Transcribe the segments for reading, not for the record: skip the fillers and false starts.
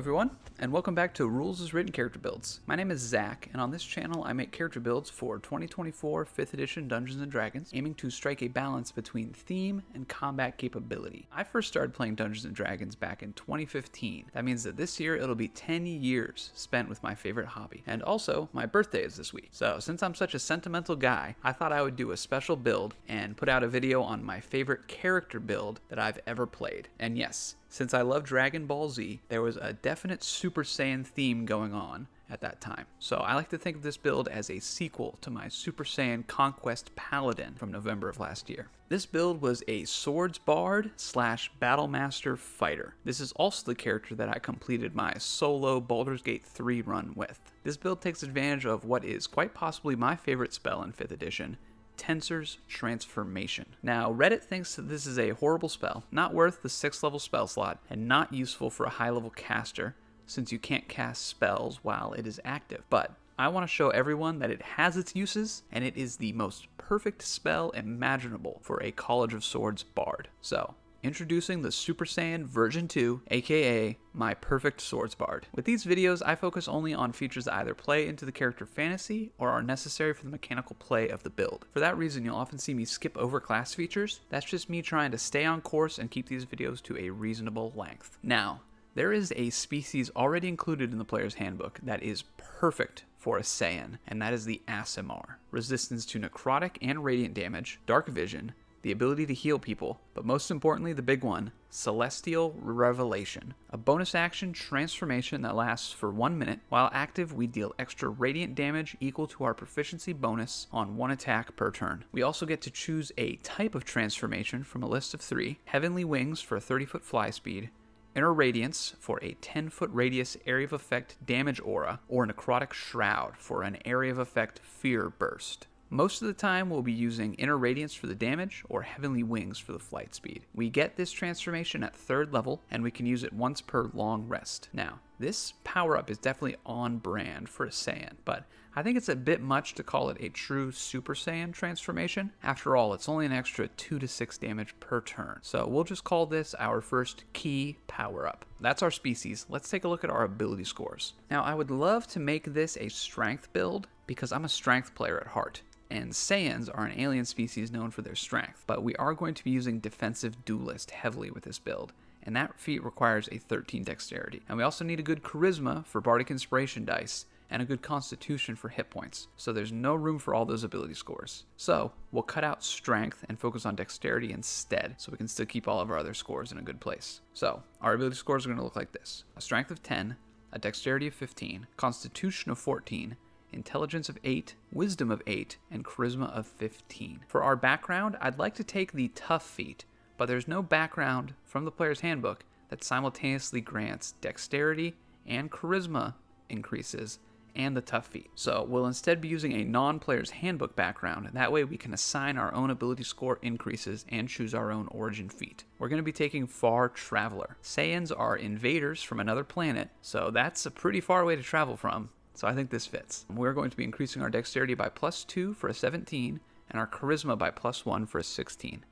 everyone, and welcome back to Rules as Written Character Builds. My name is Zach, and on this channel I make character builds for 2024 5th edition Dungeons & Dragons, aiming to strike a balance between theme and combat capability. I first started playing Dungeons & Dragons back in 2015. That means that this year it'll be 10 years spent with my favorite hobby. And also, my birthday is this week. So since I'm such a sentimental guy, I thought I would do a special build and put out a video on my favorite character build that I've ever played. And yes, since I love Dragon Ball Z, there was a definite Super Saiyan theme going on at that time. So I like to think of this build as a sequel to my Super Saiyan Conquest Paladin from November of last year. This build was a Swords Bard / Battlemaster fighter. This is also the character that I completed my solo Baldur's Gate 3 run with. This build takes advantage of what is quite possibly my favorite spell in 5th edition, Tensor's Transformation. Now, Reddit thinks that this is a horrible spell, not worth the 6th level spell slot, and not useful for a high level caster, since you can't cast spells while it is active. But I want to show everyone that it has its uses, and it is the most perfect spell imaginable for a College of Swords bard. So, introducing the Super Saiyan version 2, aka my perfect swords bard. With these videos, I focus only on features that either play into the character fantasy or are necessary for the mechanical play of the build. For that reason, you'll often see me skip over class features. That's just me trying to stay on course and keep these videos to a reasonable length. Now, there is a species already included in the player's handbook that is perfect for a Saiyan, and that is the Aasimar. Resistance to necrotic and radiant damage, dark vision, the ability to heal people, but most importantly the big one, Celestial Revelation. A bonus action transformation that lasts for 1 minute. While active, we deal extra radiant damage equal to our proficiency bonus on 1 attack per turn. We also get to choose a type of transformation from a list of 3, Heavenly Wings for a 30-foot fly speed, Inner Radiance for a 10-foot radius area of effect damage aura, or Necrotic Shroud for an area of effect fear burst. Most of the time, we'll be using Inner Radiance for the damage or Heavenly Wings for the flight speed. We get this transformation at 3rd level, and we can use it once per long rest. Now, this power-up is definitely on brand for a Saiyan, but I think it's a bit much to call it a true Super Saiyan transformation. After all, it's only an extra 2 to 6 damage per turn, so we'll just call this our first key power-up. That's our species. Let's take a look at our ability scores. Now, I would love to make this a strength build because I'm a strength player at heart, and Saiyans are an alien species known for their strength, but we are going to be using Defensive Duelist heavily with this build, and that feat requires a 13 dexterity. And we also need a good charisma for bardic inspiration dice, and a good constitution for hit points, so there's no room for all those ability scores. So we'll cut out strength and focus on dexterity instead, so we can still keep all of our other scores in a good place. So our ability scores are going to look like this: a strength of 10, a dexterity of 15, constitution of 14, intelligence of 8, wisdom of 8, and charisma of 15. For our background, I'd like to take the tough feat, but there's no background from the player's handbook that simultaneously grants dexterity and charisma increases and the tough feat. So we'll instead be using a non-player's handbook background. That way we can assign our own ability score increases and choose our own origin feat. We're going to be taking Far Traveler. Saiyans are invaders from another planet, so that's a pretty far way to travel from. So I think this fits. We're going to be increasing our dexterity by +2 for a 17 and our charisma by +1 for a 16.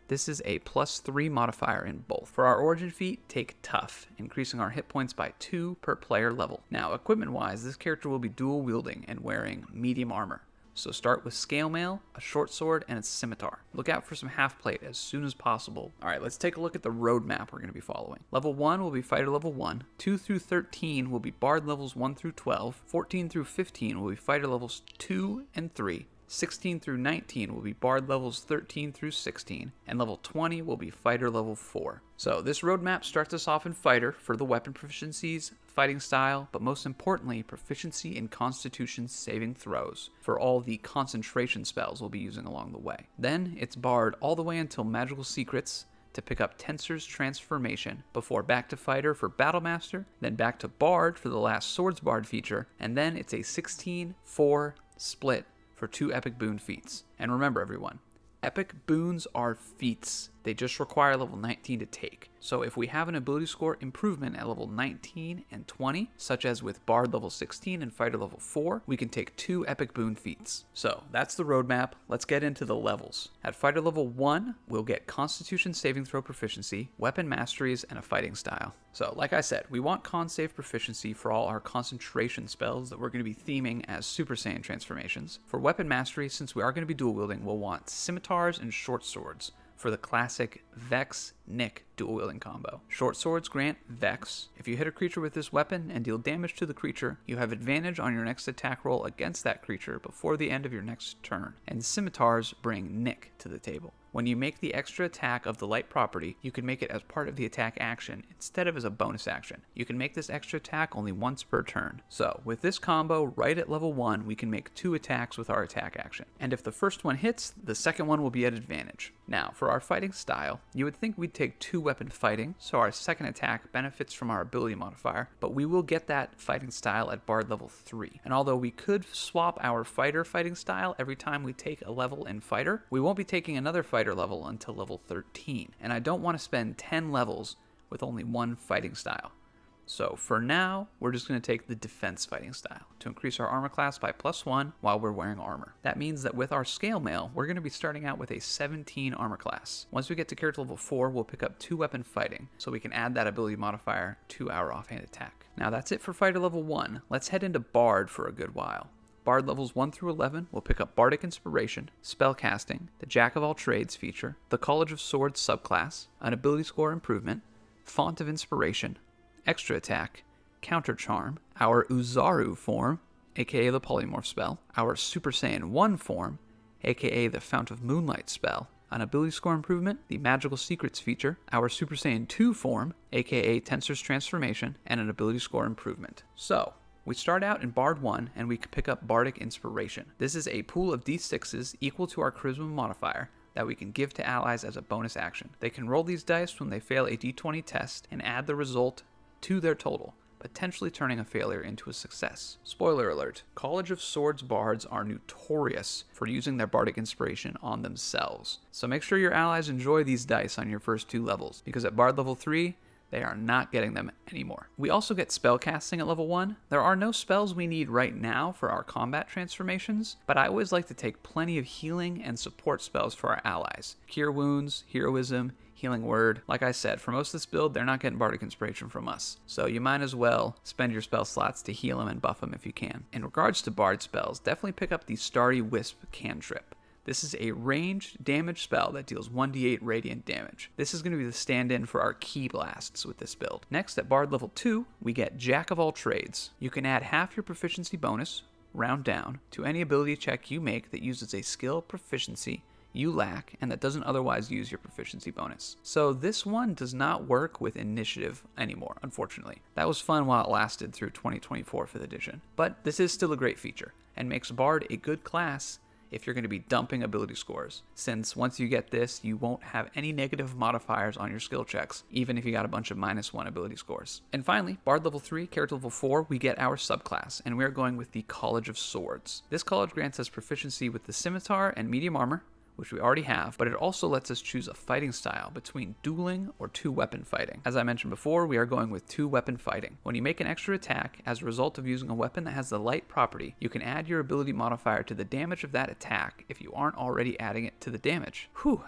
This is a +3 modifier in both. For our origin feat, take Tough, increasing our hit points by 2 per player level. Now, equipment-wise, this character will be dual wielding and wearing medium armor. So start with Scale Mail, a short sword, and a scimitar. Look out for some half plate as soon as possible. Alright, let's take a look at the roadmap we're going to be following. Level 1 will be Fighter Level 1, 2 through 13 will be Bard Levels 1 through 12, 14 through 15 will be Fighter Levels 2 and 3, 16 through 19 will be Bard Levels 13 through 16, and level 20 will be Fighter Level 4. So this roadmap starts us off in Fighter for the weapon proficiencies, fighting style, but most importantly, proficiency in Constitution saving throws for all the concentration spells we'll be using along the way. Then it's Bard all the way until Magical Secrets to pick up Tensor's Transformation, before back to Fighter for Battlemaster, then back to Bard for the last Swords Bard feature, and then it's a 16-4 split for 2 epic boon feats. And remember everyone, epic boons are feats. They just require level 19 to take. So if we have an ability score improvement at level 19 and 20, such as with Bard level 16 and Fighter level 4, we can take 2 epic boon feats. So that's the roadmap. Let's get into the levels. At Fighter level 1, we'll get Constitution saving throw proficiency, weapon masteries, and a fighting style. So like I said, we want con save proficiency for all our concentration spells that we're going to be theming as Super Saiyan transformations. For weapon mastery, since we are going to be dual wielding, we'll want scimitars and short swords for the classic Vex Nick dual wielding combo. Short swords grant Vex. If you hit a creature with this weapon and deal damage to the creature, you have advantage on your next attack roll against that creature before the end of your next turn. And scimitars bring Nick to the table. When you make the extra attack of the light property, you can make it as part of the attack action instead of as a bonus action. You can make this extra attack only once per turn. So with this combo, right at level 1, we can make 2 attacks with our attack action. And if the first one hits, the second one will be at advantage. Now, for our fighting style, you would think we'd take 2 weapon fighting, so our second attack benefits from our ability modifier, but we will get that fighting style at Bard level 3. And although we could swap our fighter fighting style every time we take a level in fighter, we won't be taking another fighter level until level 13, and I don't want to spend 10 levels with only 1 fighting style. So for now, we're just going to take the defense fighting style to increase our armor class by +1 while we're wearing armor. That means that with our scale mail, we're going to be starting out with a 17 armor class. Once we get to character level 4, we'll pick up 2 weapon fighting, so we can add that ability modifier to our offhand attack. Now that's it for fighter level 1. Let's head into Bard for a good while. Bard levels 1 through 11 will pick up Bardic Inspiration, Spellcasting, the Jack of all Trades feature, the College of Swords subclass, an ability score improvement, Font of Inspiration, Extra Attack, Counter Charm, our Uzaru form, aka the Polymorph spell, our Super Saiyan 1 form, aka the Fount of Moonlight spell, an ability score improvement, the Magical Secrets feature, our Super Saiyan 2 form, aka Tensor's Transformation, and an ability score improvement. So, we start out in Bard 1 and we can pick up Bardic Inspiration. This is a pool of d6s equal to our Charisma modifier that we can give to allies as a bonus action. They can roll these dice when they fail a d20 test and add the result to their total, potentially turning a failure into a success. Spoiler alert, College of Swords bards are notorious for using their Bardic Inspiration on themselves. So make sure your allies enjoy these dice on your first 2 levels, because at Bard level 3, they are not getting them anymore. We also get spellcasting at level 1. There are no spells we need right now for our combat transformations, but I always like to take plenty of healing and support spells for our allies. Cure Wounds, Heroism, Healing Word. Like I said, for most of this build, they're not getting Bardic Inspiration from us, so you might as well spend your spell slots to heal them and buff them if you can. In regards to Bard spells, definitely pick up the Starry Wisp cantrip. This is a ranged damage spell that deals 1d8 radiant damage. This is going to be the stand-in for our Ki Blasts with this build. Next, at Bard level 2, we get Jack of all Trades. You can add half your proficiency bonus, round down, to any ability check you make that uses a skill proficiency you lack and that doesn't otherwise use your proficiency bonus. So this one does not work with initiative anymore, unfortunately. That was fun while it lasted through 2024 5th edition, but this is still a great feature and makes Bard a good class if you're going to be dumping ability scores, since once you get this, you won't have any negative modifiers on your skill checks, even if you got a bunch of -1 ability scores. And finally, Bard level 3, character level 4, we get our subclass, and we're going with the College of Swords. This college grants us proficiency with the scimitar and medium armor, which we already have, but it also lets us choose a fighting style between dueling or 2-weapon fighting. As I mentioned before, we are going with 2-weapon fighting. When you make an extra attack as a result of using a weapon that has the light property, you can add your ability modifier to the damage of that attack if you aren't already adding it to the damage. Whew.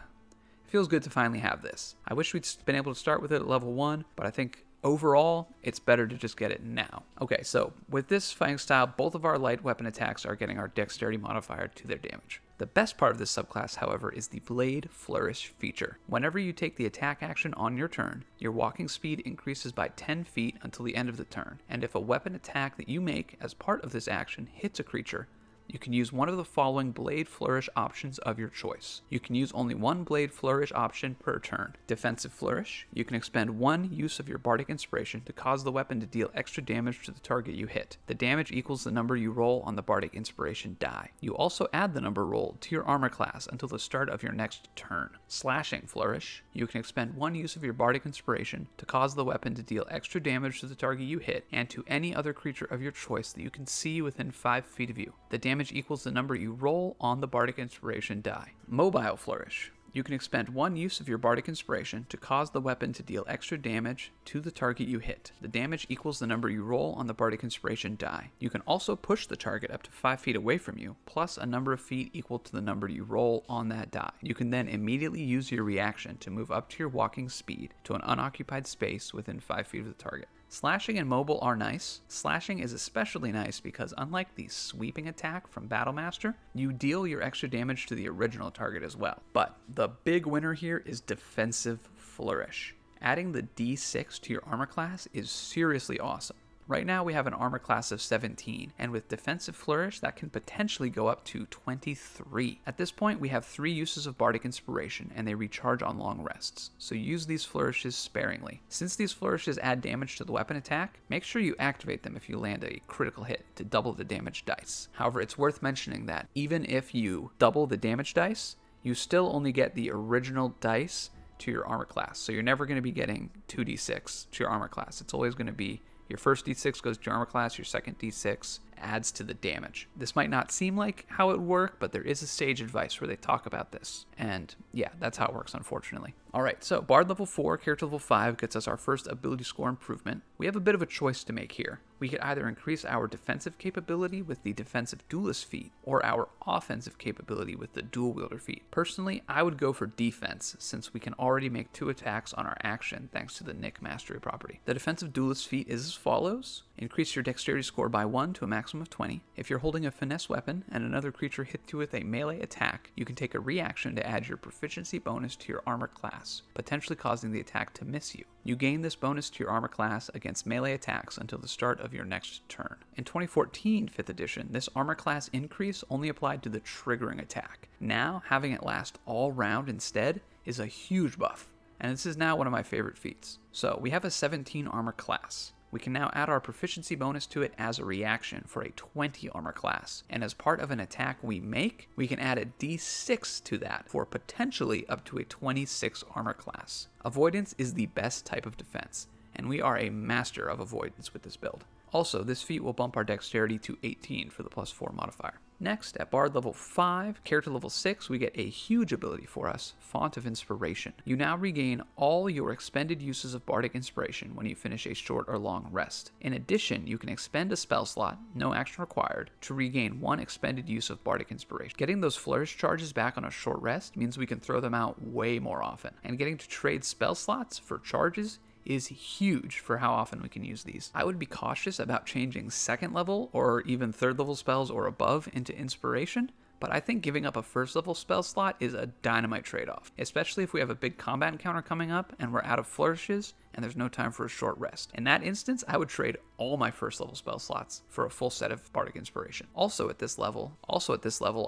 It feels good to finally have this. I wish we'd been able to start with it at level 1, but I think overall, it's better to just get it now. Okay, so with this fighting style, both of our light weapon attacks are getting our dexterity modifier to their damage. The best part of this subclass, however, is the Blade Flourish feature. Whenever you take the attack action on your turn, your walking speed increases by 10 feet until the end of the turn, and if a weapon attack that you make as part of this action hits a creature, you can use one of the following Blade Flourish options of your choice. You can use only one Blade Flourish option per turn. Defensive Flourish. You can expend one use of your Bardic Inspiration to cause the weapon to deal extra damage to the target you hit. The damage equals the number you roll on the Bardic Inspiration die. You also add the number rolled to your armor class until the start of your next turn. Slashing Flourish. You can expend one use of your Bardic Inspiration to cause the weapon to deal extra damage to the target you hit and to any other creature of your choice that you can see within 5 feet of you. The damage equals the number you roll on the Bardic Inspiration die. Mobile Flourish. You can expend one use of your Bardic Inspiration to cause the weapon to deal extra damage to the target you hit. The damage equals the number you roll on the Bardic Inspiration die. You can also push the target up to 5 feet away from you, plus a number of feet equal to the number you roll on that die. You can then immediately use your reaction to move up to your walking speed to an unoccupied space within 5 feet of the target. Slashing and mobile are nice. Slashing is especially nice because unlike the sweeping attack from Battlemaster, you deal your extra damage to the original target as well. But the big winner here is defensive flourish. Adding the D6 to your armor class is seriously awesome. Right now we have an armor class of 17, and with defensive flourish that can potentially go up to 23. At this point we have 3 uses of Bardic Inspiration and they recharge on long rests, so use these flourishes sparingly. Since these flourishes add damage to the weapon attack, make sure you activate them if you land a critical hit to double the damage dice. However, it's worth mentioning that even if you double the damage dice, you still only get the original dice to your armor class, so you're never going to be getting 2d6 to your armor class. It's always going to be your first d6 goes to your armor class, your second d6 adds to the damage. This might not seem like how it would work, but there is a sage advice where they talk about this. And yeah, that's how it works, unfortunately. Alright, so Bard level 4, Character level 5 gets us our first ability score improvement. We have a bit of a choice to make here. We could either increase our defensive capability with the defensive duelist feat, or our offensive capability with the dual wielder feat. Personally, I would go for defense, since we can already make 2 attacks on our action thanks to the Nick Mastery property. The defensive duelist feat is as follows. Increase your dexterity score by 1 to a maximum of 20. If you're holding a finesse weapon and another creature hits you with a melee attack, you can take a reaction to add your proficiency bonus to your armor class, potentially causing the attack to miss you. You gain this bonus to your armor class against melee attacks until the start of your next turn. In 2014 5th edition, this armor class increase only applied to the triggering attack. Now, having it last all round instead is a huge buff, and this is now one of my favorite feats. So we have a 17 armor class. We can now add our proficiency bonus to it as a reaction for a 20 armor class, and as part of an attack we make, we can add a d6 to that for potentially up to a 26 armor class. Avoidance is the best type of defense, and we are a master of avoidance with this build. Also, this feat will bump our dexterity to 18 for the +4 modifier. Next, at Bard level 5, Character level 6, we get a huge ability for us, Font of Inspiration. You now regain all your expended uses of Bardic Inspiration when you finish a short or long rest. In addition, you can expend a spell slot, no action required, to regain 1 expended use of Bardic Inspiration. Getting those flourish charges back on a short rest means we can throw them out way more often, and getting to trade spell slots for charges is huge for how often we can use these. I would be cautious about changing 2nd level or even 3rd level spells or above into inspiration, but I think giving up a 1st level spell slot is a dynamite trade-off, especially if we have a big combat encounter coming up and we're out of flourishes and there's no time for a short rest. In that instance, I would trade all my 1st level spell slots for a full set of Bardic Inspiration. Also at this level,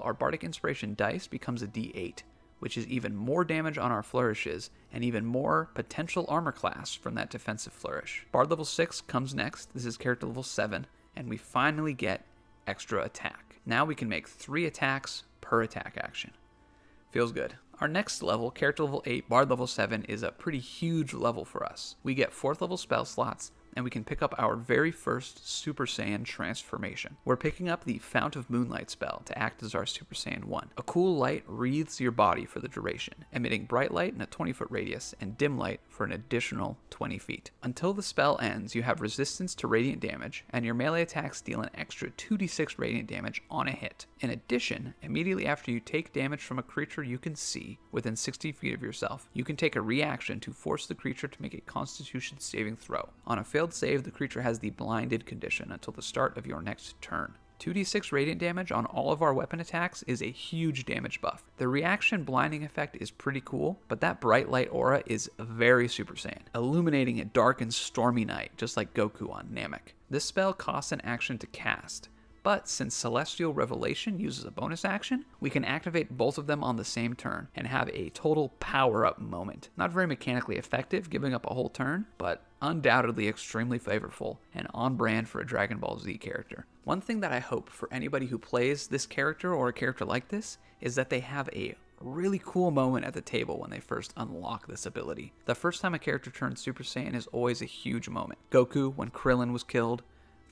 our Bardic Inspiration dice becomes a d8, which is even more damage on our flourishes and even more potential armor class from that defensive flourish. Bard level 6 comes next. This is Character level 7, and we finally get extra attack. Now we can make 3 attacks per attack action. Feels good. Our next level, Character level 8, Bard level 7, is a pretty huge level for us. We get 4th level spell slots, and we can pick up our very first Super Saiyan transformation. We're picking up the Fount of Moonlight spell to act as our Super Saiyan 1. A cool light wreathes your body for the duration, emitting bright light in a 20-foot radius and dim light for an additional 20 feet. Until the spell ends, you have resistance to radiant damage, and your melee attacks deal an extra 2d6 radiant damage on a hit. In addition, immediately after you take damage from a creature you can see within 60 feet of yourself, you can take a reaction to force the creature to make a Constitution saving throw. On a failed save, the creature has the blinded condition until the start of your next turn. 2d6 radiant damage on all of our weapon attacks is a huge damage buff. The reaction blinding effect is pretty cool, but that bright light aura is very Super Saiyan, illuminating a dark and stormy night, just like Goku on Namek. This spell costs an action to cast, but since Celestial Revelation uses a bonus action, we can activate both of them on the same turn and have a total power-up moment. Not very mechanically effective, giving up a whole turn, but undoubtedly extremely flavorful and on brand for a Dragon Ball Z character. One thing that I hope for anybody who plays this character or a character like this is that they have a really cool moment at the table when they first unlock this ability. The first time a character turns Super Saiyan is always a huge moment. Goku when Krillin was killed,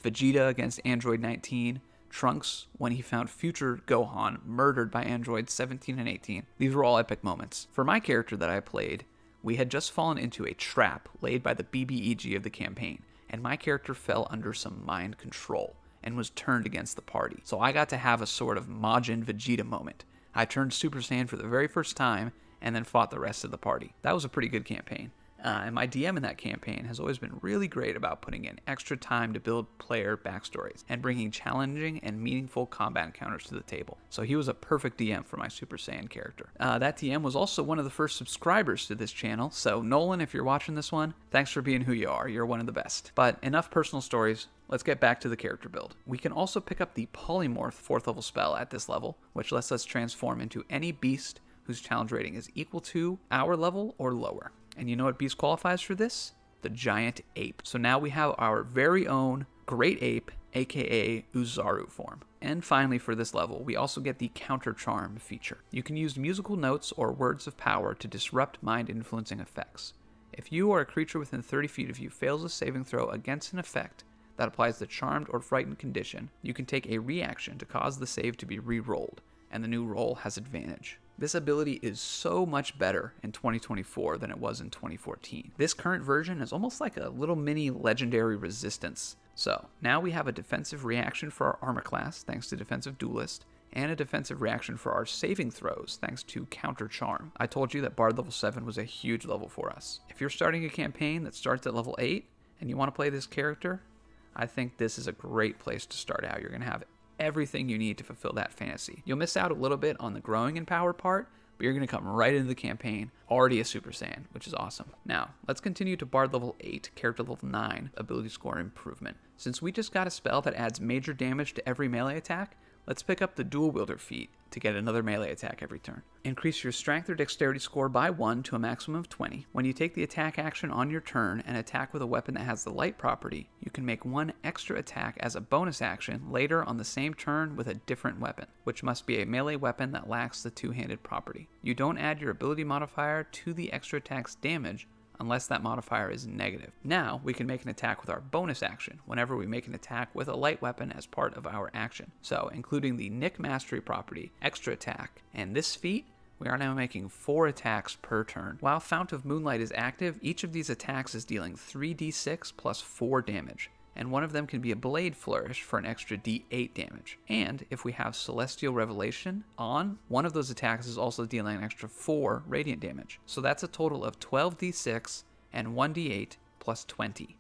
Vegeta against Android 19, Trunks when he found future Gohan murdered by androids 17 and 18. These were all epic moments. For my character that I played, we had just fallen into a trap laid by the BBEG of the campaign, and my character fell under some mind control and was turned against the party. So I got to have a sort of Majin Vegeta moment. I turned Super Saiyan for the very first time and then fought the rest of the party. That was a pretty good campaign. And my DM in that campaign has always been really great about putting in extra time to build player backstories and bringing challenging and meaningful combat encounters to the table. So he was a perfect DM for my Super Saiyan character. That DM was also one of the first subscribers to this channel, so Nolan, if you're watching this one, thanks for being who you are. You're one of the best. But enough personal stories. Let's get back to the character build. We can also pick up the Polymorph 4th level spell at this level, which lets us transform into any beast whose challenge rating is equal to our level or lower. And you know what beast qualifies for this? The giant ape. So now we have our very own great ape, aka Uzaru form. And finally, for this level, we also get the counter charm feature. You can use musical notes or words of power to disrupt mind influencing effects. If you or a creature within 30 feet of you fails a saving throw against an effect that applies the charmed or frightened condition, you can take a reaction to cause the save to be re-rolled, and the new roll has advantage. This ability is so much better in 2024 than it was in 2014. This current version is almost like a little mini legendary resistance. So now we have a defensive reaction for our armor class thanks to defensive duelist, and a defensive reaction for our saving throws thanks to counter charm. I told you that Bard level 7 was a huge level for us. If you're starting a campaign that starts at level 8 and you want to play this character, I think this is a great place to start out. You're going to have everything you need to fulfill that fantasy. You'll miss out a little bit on the growing in power part, but you're going to come right into the campaign already a Super Saiyan, which is awesome. Now, let's continue to Bard level 8, character level 9, ability score improvement. Since we just got a spell that adds major damage to every melee attack, let's pick up the dual wielder feat to get another melee attack every turn. Increase your strength or dexterity score by 1 to a maximum of 20. When you take the attack action on your turn and attack with a weapon that has the light property, you can make one extra attack as a bonus action later on the same turn with a different weapon, which must be a melee weapon that lacks the two-handed property. You don't add your ability modifier to the extra attack's damage unless that modifier is negative. Now, we can make an attack with our bonus action whenever we make an attack with a light weapon as part of our action. So, including the Nick Mastery property, extra attack, and this feat, we are now making 4 attacks per turn. While Fount of Moonlight is active, each of these attacks is dealing 3d6 plus 4 damage, and one of them can be a Blade Flourish for an extra d8 damage. And if we have Celestial Revelation on, one of those attacks is also dealing an extra 4 radiant damage. So that's a total of 12d6 and 1d8 plus 20.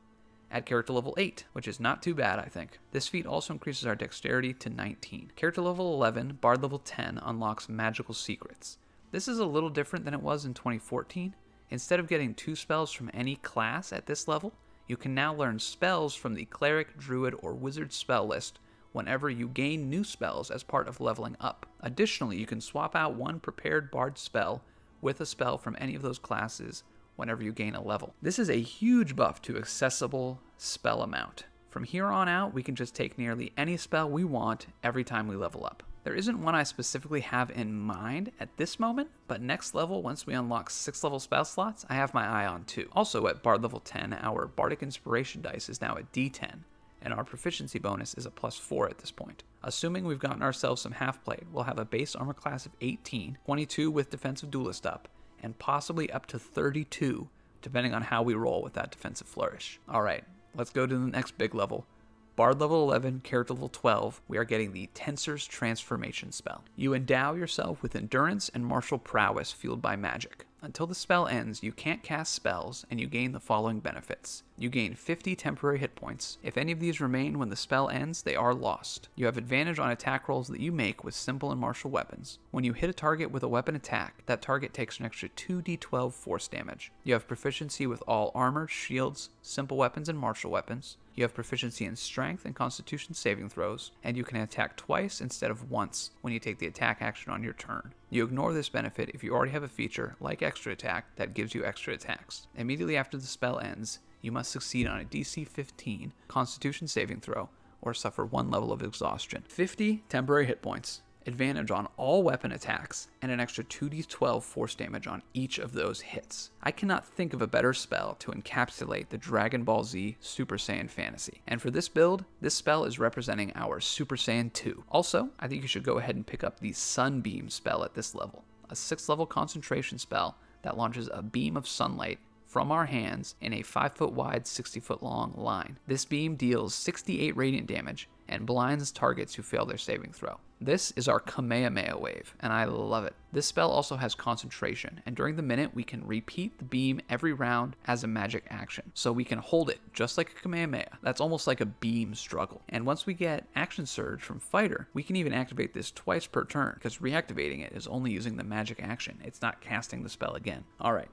At character level 8, which is not too bad, I think. This feat also increases our dexterity to 19. Character level 11, Bard level 10 unlocks Magical Secrets. This is a little different than it was in 2014. Instead of getting 2 spells from any class at this level, you can now learn spells from the Cleric, Druid, or Wizard spell list whenever you gain new spells as part of leveling up. Additionally, you can swap out one prepared Bard spell with a spell from any of those classes whenever you gain a level. This is a huge buff to accessible spell amount. From here on out, we can just take nearly any spell we want every time we level up. There isn't one I specifically have in mind at this moment, but next level, once we unlock 6 level spell slots, I have my eye on too. Also at Bard level 10, our Bardic Inspiration dice is now a D10, and our proficiency bonus is a +4 at this point. Assuming we've gotten ourselves some half-plate, we'll have a base armor class of 18, 22 with defensive duelist up, and possibly up to 32, depending on how we roll with that defensive flourish. Alright, let's go to the next big level. Bard level 11, character level 12, we are getting the Tensor's Transformation spell. You endow yourself with endurance and martial prowess fueled by magic. Until the spell ends, you can't cast spells, and you gain the following benefits. You gain 50 temporary hit points. If any of these remain when the spell ends, they are lost. You have advantage on attack rolls that you make with simple and martial weapons. When you hit a target with a weapon attack, that target takes an extra 2d12 force damage. You have proficiency with all armor, shields, simple weapons, and martial weapons. You have proficiency in strength and constitution saving throws, and you can attack twice instead of once when you take the attack action on your turn. You ignore this benefit if you already have a feature, like extra attack, that gives you extra attacks. Immediately after the spell ends, you must succeed on a DC 15 constitution saving throw, or suffer 1 level of exhaustion. 50 temporary hit points. advantage on all weapon attacks, and an extra 2d12 force damage on each of those hits. I cannot think of a better spell to encapsulate the Dragon Ball Z Super Saiyan fantasy. And for this build, this spell is representing our Super Saiyan 2. Also, I think you should go ahead and pick up the Sunbeam spell at this level, a 6th level concentration spell that launches a beam of sunlight from our hands in a 5 foot wide, 60 foot long line. This beam deals 68 radiant damage and blinds targets who fail their saving throw. This is our Kamehameha wave, and I love it. This spell also has concentration, and during the minute we can repeat the beam every round as a magic action. So we can hold it just like a Kamehameha. That's almost like a beam struggle. And once we get Action Surge from Fighter, we can even activate this twice per turn, because reactivating it is only using the magic action. It's not casting the spell again. Alright.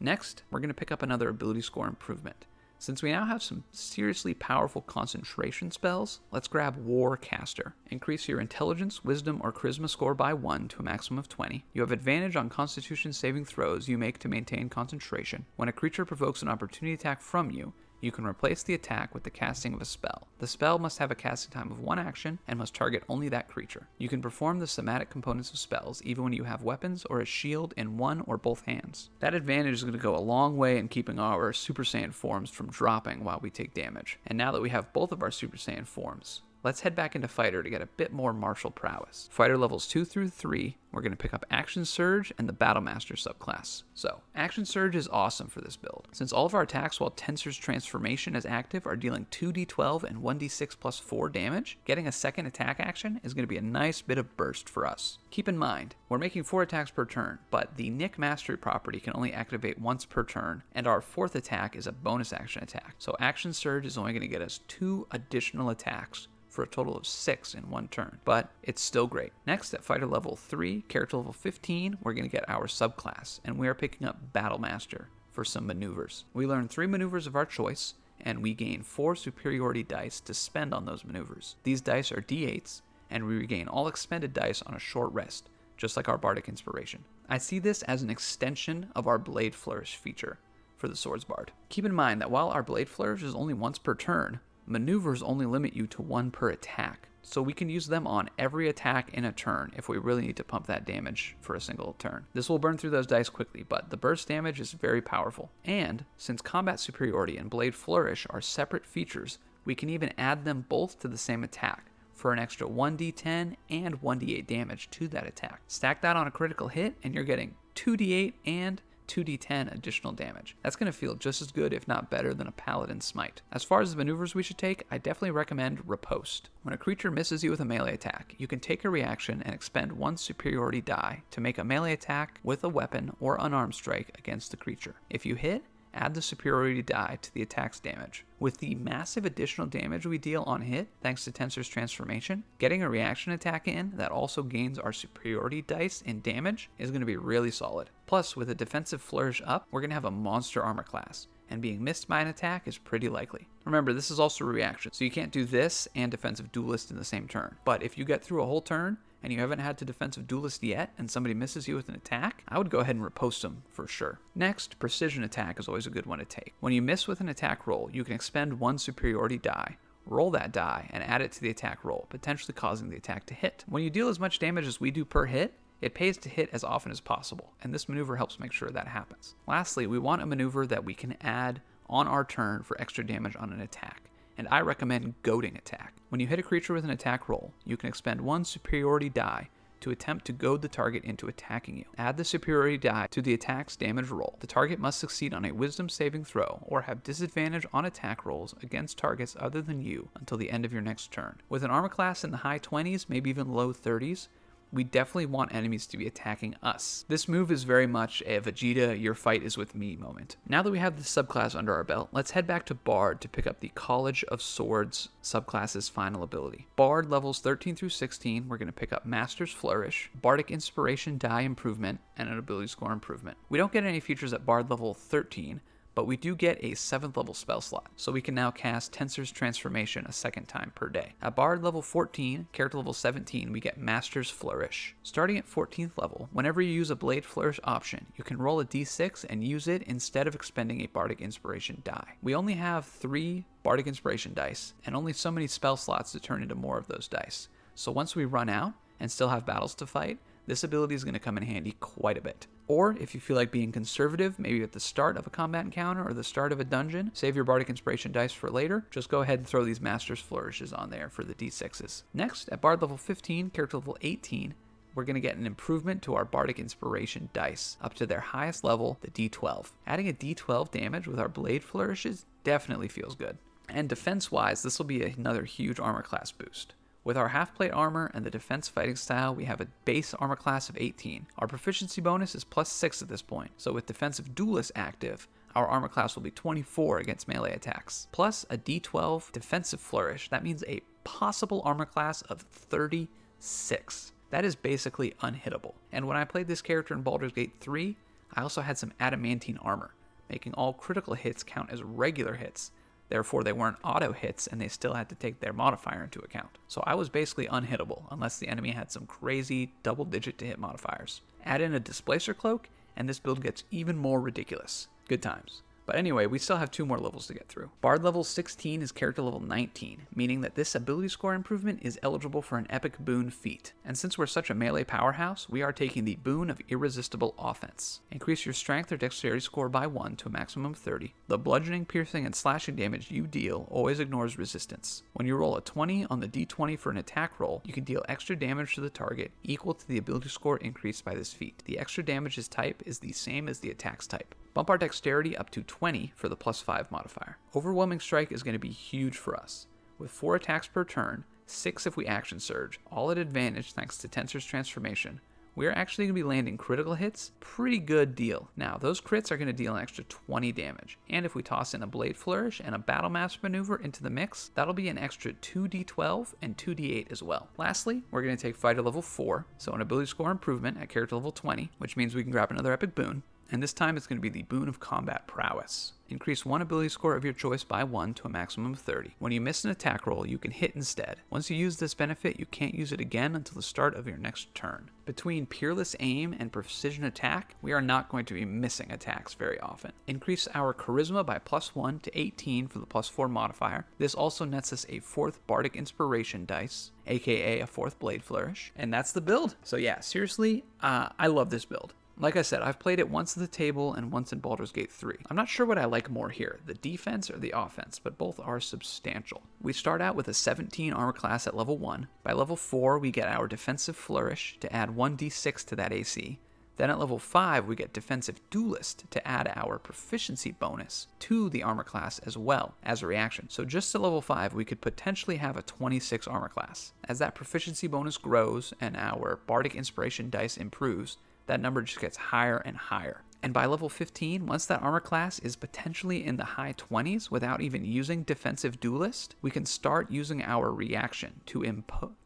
Next, we're going to pick up another ability score improvement. Since we now have some seriously powerful concentration spells, let's grab Warcaster. Increase your intelligence, wisdom, or charisma score by 1 to a maximum of 20. You have advantage on constitution saving throws you make to maintain concentration. When a creature provokes an opportunity attack from you, you can replace the attack with the casting of a spell. The spell must have a casting time of 1 action and must target only that creature. You can perform the somatic components of spells even when you have weapons or a shield in one or both hands. That advantage is going to go a long way in keeping our Super Saiyan forms from dropping while we take damage. And now that we have both of our Super Saiyan forms, let's head back into Fighter to get a bit more martial prowess. Fighter levels 2 through 3, we're going to pick up Action Surge and the Battlemaster subclass. So, Action Surge is awesome for this build, since all of our attacks while Tensor's transformation is active are dealing 2d12 and 1d6 plus 4 damage. Getting a second attack action is going to be a nice bit of burst for us. Keep in mind, we're making 4 attacks per turn, but the Nick Mastery property can only activate once per turn, and our 4th attack is a bonus action attack. So Action Surge is only going to get us 2 additional attacks for a total of 6 in one turn, but it's still great. Next, at Fighter level 3, character level 15, we're going to get our subclass, and we are picking up Battlemaster for some maneuvers. We learn 3 maneuvers of our choice, and we gain 4 superiority dice to spend on those maneuvers. These dice are d8s, and we regain all expended dice on a short rest, just like our Bardic Inspiration. I see this as an extension of our Blade Flourish feature for the Swords Bard. Keep in mind that while our Blade Flourish is only once per turn, maneuvers only limit you to 1 per attack, so we can use them on every attack in a turn if we really need to pump that damage for a single turn. This will burn through those dice quickly, but the burst damage is very powerful. And since Combat Superiority and Blade Flourish are separate features, we can even add them both to the same attack for an extra 1d10 and 1d8 damage to that attack. Stack that on a critical hit and you're getting 2d8 and 2d10 additional damage. That's going to feel just as good, if not better, than a Paladin Smite. As far as the maneuvers we should take, I definitely recommend Riposte. When a creature misses you with a melee attack, you can take a reaction and expend 1 superiority die to make a melee attack with a weapon or unarmed strike against the creature. If you hit, add the superiority die to the attack's damage. With the massive additional damage we deal on hit, thanks to Tensor's transformation, getting a reaction attack in that also gains our superiority dice in damage is going to be really solid. Plus, with a defensive flourish up, we're going to have a monster armor class, and being missed by an attack is pretty likely. Remember, this is also a reaction, so you can't do this and defensive duelist in the same turn. But if you get through a whole turn, and you haven't had to defensive duelist yet, and somebody misses you with an attack, I would go ahead and riposte them for sure. Next, precision attack is always a good one to take. When you miss with an attack roll, you can expend 1 superiority die, roll that die, and add it to the attack roll, potentially causing the attack to hit. When you deal as much damage as we do per hit, it pays to hit as often as possible, and this maneuver helps make sure that happens. Lastly, we want a maneuver that we can add on our turn for extra damage on an attack, and I recommend Goading Attack. When you hit a creature with an attack roll, you can expend 1 superiority die to attempt to goad the target into attacking you. Add the superiority die to the attack's damage roll. The target must succeed on a wisdom saving throw or have disadvantage on attack rolls against targets other than you until the end of your next turn. With an armor class in the high 20s, maybe even low 30s, we definitely want enemies to be attacking us. This move is very much a Vegeta, your fight is with me moment. Now that we have the subclass under our belt, let's head back to Bard to pick up the College of Swords subclass's final ability. Bard levels 13 through 16, we're going to pick up Master's Flourish, Bardic Inspiration die improvement, and an ability score improvement. We don't get any features at Bard level 13, but we do get a 7th level spell slot, so we can now cast Tensor's Transformation a 2nd time per day. At Bard level 14, character level 17, we get Master's Flourish. Starting at 14th level, whenever you use a Blade Flourish option, you can roll a d6 and use it instead of expending a Bardic Inspiration die. We only have 3 Bardic Inspiration dice, and only so many spell slots to turn into more of those dice. So once we run out, and still have battles to fight, this ability is going to come in handy quite a bit. Or if you feel like being conservative, maybe at the start of a combat encounter or the start of a dungeon, save your Bardic Inspiration dice for later, just go ahead and throw these Master's Flourishes on there for the D6s. Next, at Bard level 15, character level 18, we're going to get an improvement to our Bardic Inspiration dice, up to their highest level, the D12. Adding a D12 damage with our Blade Flourishes definitely feels good. And defense-wise, this will be another huge armor class boost. With our half-plate armor and the defense fighting style, we have a base armor class of 18. Our proficiency bonus is +6 at this point, so with defensive duelist active, our armor class will be 24 against melee attacks. Plus a D12 defensive flourish, that means a possible armor class of 36. That is basically unhittable. And when I played this character in Baldur's Gate 3, I also had some adamantine armor, making all critical hits count as regular hits. Therefore, they weren't auto hits and they still had to take their modifier into account. So I was basically unhittable unless the enemy had some crazy double-digit to hit modifiers. Add in a displacer cloak and this build gets even more ridiculous. Good times. But anyway, we still have 2 more levels to get through. Bard level 16 is character level 19, meaning that this ability score improvement is eligible for an epic boon feat. And since we're such a melee powerhouse, we are taking the boon of irresistible offense. Increase your strength or dexterity score by 1 to a maximum of 30. The bludgeoning, piercing, and slashing damage you deal always ignores resistance. When you roll a 20 on the d20 for an attack roll, you can deal extra damage to the target equal to the ability score increased by this feat. The extra damage's type is the same as the attack's type. Bump our dexterity up to 20 for the +5 modifier. Overwhelming Strike is going to be huge for us. With 4 attacks per turn, 6 if we action surge, all at advantage thanks to Tensor's transformation, we are actually going to be landing critical hits. Pretty good deal. Now, those crits are going to deal an extra 20 damage. And if we toss in a Blade Flourish and a Battlemaster maneuver into the mix, that'll be an extra 2d12 and 2d8 as well. Lastly, we're going to take Fighter level 4, so an ability score improvement at character level 20, which means we can grab another epic boon. And this time it's going to be the Boon of Combat Prowess. Increase one ability score of your choice by 1 to a maximum of 30. When you miss an attack roll, you can hit instead. Once you use this benefit, you can't use it again until the start of your next turn. Between Peerless Aim and Precision Attack, we are not going to be missing attacks very often. Increase our Charisma by +1 to 18 for the +4 modifier. This also nets us a 4th Bardic Inspiration dice, aka a 4th Blade Flourish. And that's the build. So yeah, seriously, I love this build. Like I said, I've played it once at the table and once in Baldur's Gate 3. I'm not sure what I like more here, the defense or the offense, but both are substantial. We start out with a 17 armor class at level 1. By level 4, we get our defensive flourish to add 1d6 to that AC. Then at level 5, we get defensive duelist to add our proficiency bonus to the armor class as well as a reaction. So just at level 5, we could potentially have a 26 armor class. As that proficiency bonus grows and our Bardic Inspiration dice improves, that number just gets higher and higher. And by level 15, once that armor class is potentially in the high 20s without even using defensive duelist, we can start using our reaction to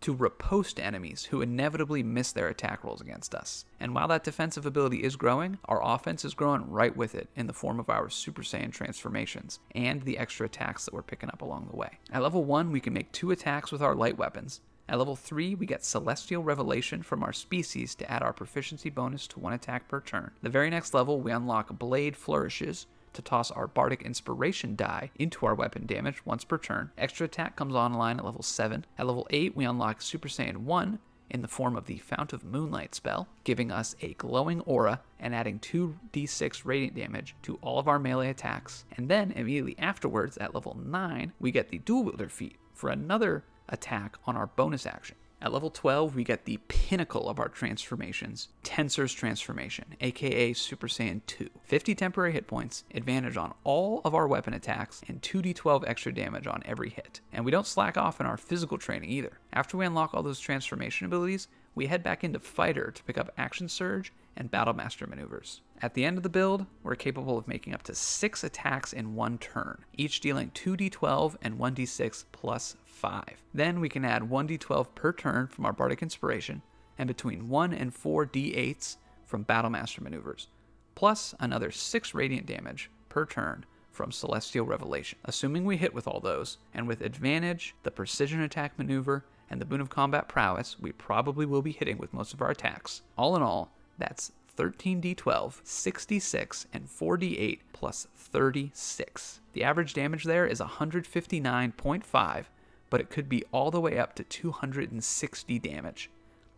riposte enemies who inevitably miss their attack rolls against us. And while that defensive ability is growing, our offense is growing right with it in the form of our Super Saiyan transformations and the extra attacks that we're picking up along the way. At level 1, we can make 2 attacks with our light weapons. At level 3, we get Celestial Revelation from our species to add our proficiency bonus to 1 attack per turn. The very next level, we unlock Blade Flourishes to toss our Bardic Inspiration die into our weapon damage once per turn. Extra attack comes online at level 7. At level 8, we unlock Super Saiyan 1 in the form of the Fount of Moonlight spell, giving us a glowing aura and adding 2d6 radiant damage to all of our melee attacks. And then immediately afterwards, at level 9, we get the Dual Wielder feat for another attack on our bonus action. At level 12, we get the pinnacle of our transformations, Tensor's transformation, aka Super Saiyan 2. 50 temporary hit points, advantage on all of our weapon attacks, and 2d12 extra damage on every hit. And we don't slack off in our physical training either. After we unlock all those transformation abilities, we head back into Fighter to pick up Action Surge and Battlemaster maneuvers. At the end of the build, we're capable of making up to 6 attacks in 1 turn, each dealing 2d12 and 1d6 plus 5. Then we can add 1d12 per turn from our Bardic Inspiration, and between 1 and 4 d8s from Battlemaster maneuvers, plus another 6 radiant damage per turn from Celestial Revelation. Assuming we hit with all those, and with advantage, the Precision Attack maneuver, and the Boon of Combat Prowess, we probably will be hitting with most of our attacks. All in all, that's 13d12, 66, and 4d8 plus 36. The average damage there is 159.5, but it could be all the way up to 260 damage.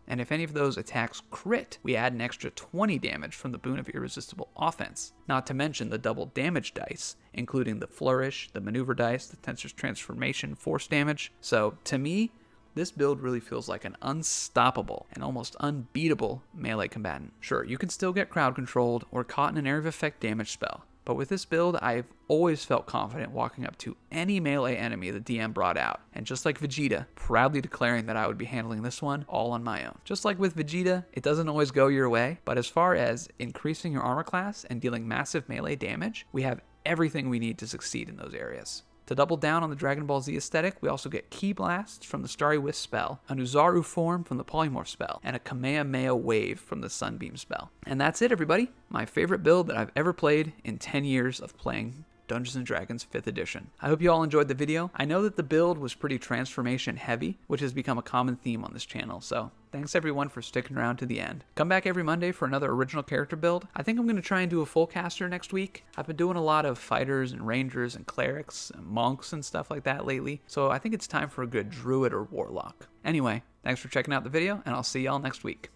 and if any of those attacks crit, we add an extra 20 damage from the Boon of Irresistible Offense. Not to mention the double damage dice, including the Flourish, the Maneuver dice, the Tensor's Transformation force damage. So to me, this build really feels like an unstoppable and almost unbeatable melee combatant. Sure, you can still get crowd controlled or caught in an area of effect damage spell, but with this build, I've always felt confident walking up to any melee enemy the DM brought out, and just like Vegeta, proudly declaring that I would be handling this one all on my own. Just like with Vegeta, it doesn't always go your way, but as far as increasing your armor class and dealing massive melee damage, we have everything we need to succeed in those areas. To double down on the Dragon Ball Z aesthetic, we also get Ki Blasts from the Starry Wisp spell, a Nuzaru form from the Polymorph spell, and a Kamehameha Wave from the Sunbeam spell. And that's it, everybody. My favorite build that I've ever played in 10 years of playing Dungeons & Dragons 5th edition. I hope you all enjoyed the video. I know that the build was pretty transformation heavy, which has become a common theme on this channel, so thanks everyone for sticking around to the end. Come back every Monday for another original character build. I think I'm going to try and do a full caster next week. I've been doing a lot of fighters and rangers and clerics and monks and stuff like that lately, so I think it's time for a good druid or warlock. Anyway, thanks for checking out the video, and I'll see y'all next week.